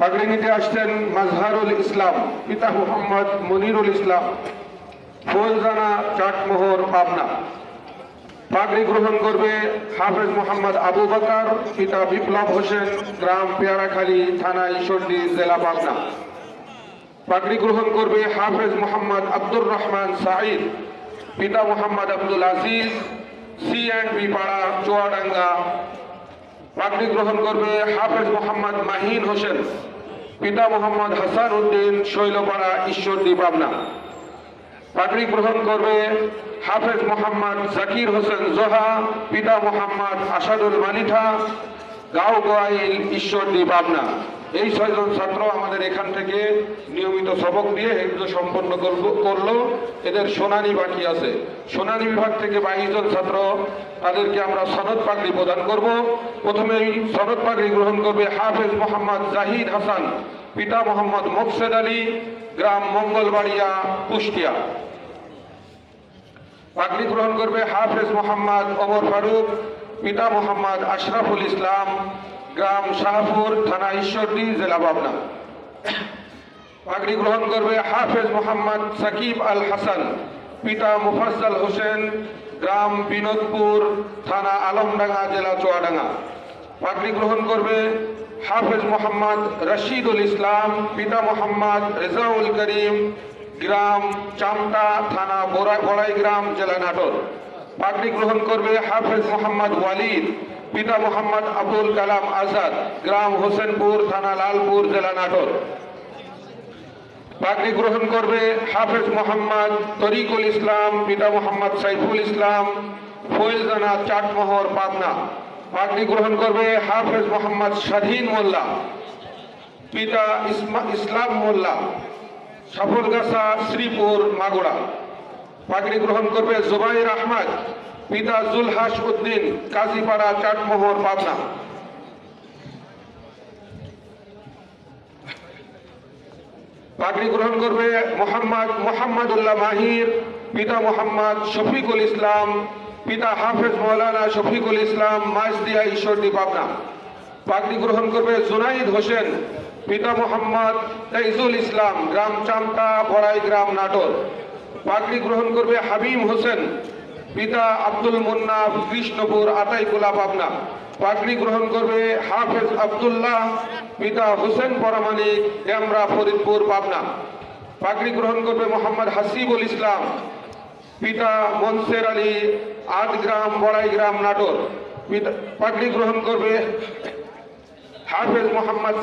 পাগড়ি নিতে আসছেন মাজহারুল ইসলাম, পিতা মোহাম্মদ মনিরুল ইসলাম, ফৌজদানা চাটমোহর, পাবনা। পাগড়ি গ্রহণ করবে হাফেজ মোহাম্মদ আবু বকর, পিতা বিপ্লব হোসেন, গ্রাম পেয়ারাখালী, থানা ঈশ্বরদী, জেলা পাবনা। পাগড়ি গ্রহণ করবে হাফেজ মোহাম্মদ আব্দুর রহমান সাঈদ, পিতা মোহাম্মদ আব্দুল আজিজ, C&B পাড়া, চুয়াডাঙ্গা। পাগড়ি গ্রহণ করবে হাফেজ মোহাম্মদ মাহিন হোসেন, পিতা মোহাম্মদ হাসান উদ্দিন, শৈলপাড়া, ঈশ্বরদী, পাবনা। পাগড়ি গ্রহণ করবে হাফেজ মোহাম্মদ জাকির হোসেন জোহা, পিতা মোহাম্মদ আসাদুল মালিঠা, গাঁও গোয়াইল, ঈশ্বরদী, পাবনা। এই 6 জন ছাত্র আমাদের এখান থেকে নিয়মিত সবক দিয়ে হিফজ সম্পন্ন করলো। এদের শুনানি বাকি আছে। শুনানি বিভাগ থেকে 22 জন ছাত্র, তাদেরকে আমরা সনদ পাগড়ি প্রদান করব। প্রথমেই সনদ পাগড়ি গ্রহণ করবে হাফেজ মোহাম্মদ জাহিদ হাসান, পিতা মোহাম্মদ মোকসেদ আলী, গ্রাম মঙ্গলবাড়িয়া, কুষ্টিয়া। পাগড়ি গ্রহণ করবে হাফেজ মোহাম্মদ ওমর ফারুক, পিতা মোহাম্মদ আশরাফুল ইসলাম, গ্রাম শাহপুর, থানা ঈশ্বরদী, জেলা পাবনা। পাগড়ি গ্রহণ করবে হাফেজ মোহাম্মদ সাকিব আল হাসান, পিতা মুফাজ্জল হোসেন, গ্রাম বিনোদপুর, থানা আলমডাঙ্গা, জেলা চুয়াডাঙ্গা। পাগড়ি গ্রহণ করবে হাফেজ মোহাম্মদ রশিদুল ইসলাম, পিতা মোহাম্মদ রেজাউল করিম, গ্রাম চামটা, থানা বড়াইগ্রাম, জেলা নাটোর। পাগড়ি গ্রহণ করবে হাফেজ মোহাম্মদ ওয়ালিদ, পিতা মোহাম্মদ আবুল কালাম আজাদ, গ্রাম হোসেনপুর, থানা লালপুর, জেলা নাটোর। পাগড়ি গ্রহণ করবে হাফেজ মোহাম্মদ তরিকুল ইসলাম, পিতা মোহাম্মদ সাইফুল ইসলাম, ফৌজদানা চাটমোহর, পাবনা। পাগড়ি গ্রহণ করবে হাফেজ মোহাম্মদ স্বাধীন মোল্লা, পিতা ইসলাম মোল্লা, সফলগাছা, শ্রীপুর, মাগুরা। পাগড়ি গ্রহণ করবে জুবাইর আহমদ, পিতা জুলহাস উদ্দিন, কাজীপাড়া, চাটমোহর, পাবনা। পাগড়ি গ্রহণ করবে মোহাম্মদুল্লাহ মাহির, পিতা মোহাম্মদ শফিকুল ইসলাম, পিতা হাফেজ মৌলানা শফিকুল ইসলাম, মাইজদিয়া, ঈশ্বরদী, পাবনা। পাগড়ি গ্রহণ করবে জুনাইদ হোসেন, পিতা মোহাম্মদ তাইজুল ইসলাম, গ্রাম চামটা, বড়াইগ্রাম, নাটোর। পাগড়ি গ্রহণ করবে হাবিম হোসেন, পিতা আব্দুল মুন্নাফ, কৃষ্ণপুর, আতাইকুলা, পাবনা। পাগড়ি গ্রহণ করবে হাফেজ আব্দুল্লাহ, পিতা হোসেন পরামানিক, ডেমরা, ফরিদপুর, পাবনা। পাগড়ি গ্রহণ করবে মোহাম্মদ হাসিবুল ইসলাম, পিতা মনসের আলী, আটগ্রাম, বড়াইগ্রাম, নাটোর। পাগড়ি গ্রহণ করবে হাফেজ মোহাম্মদ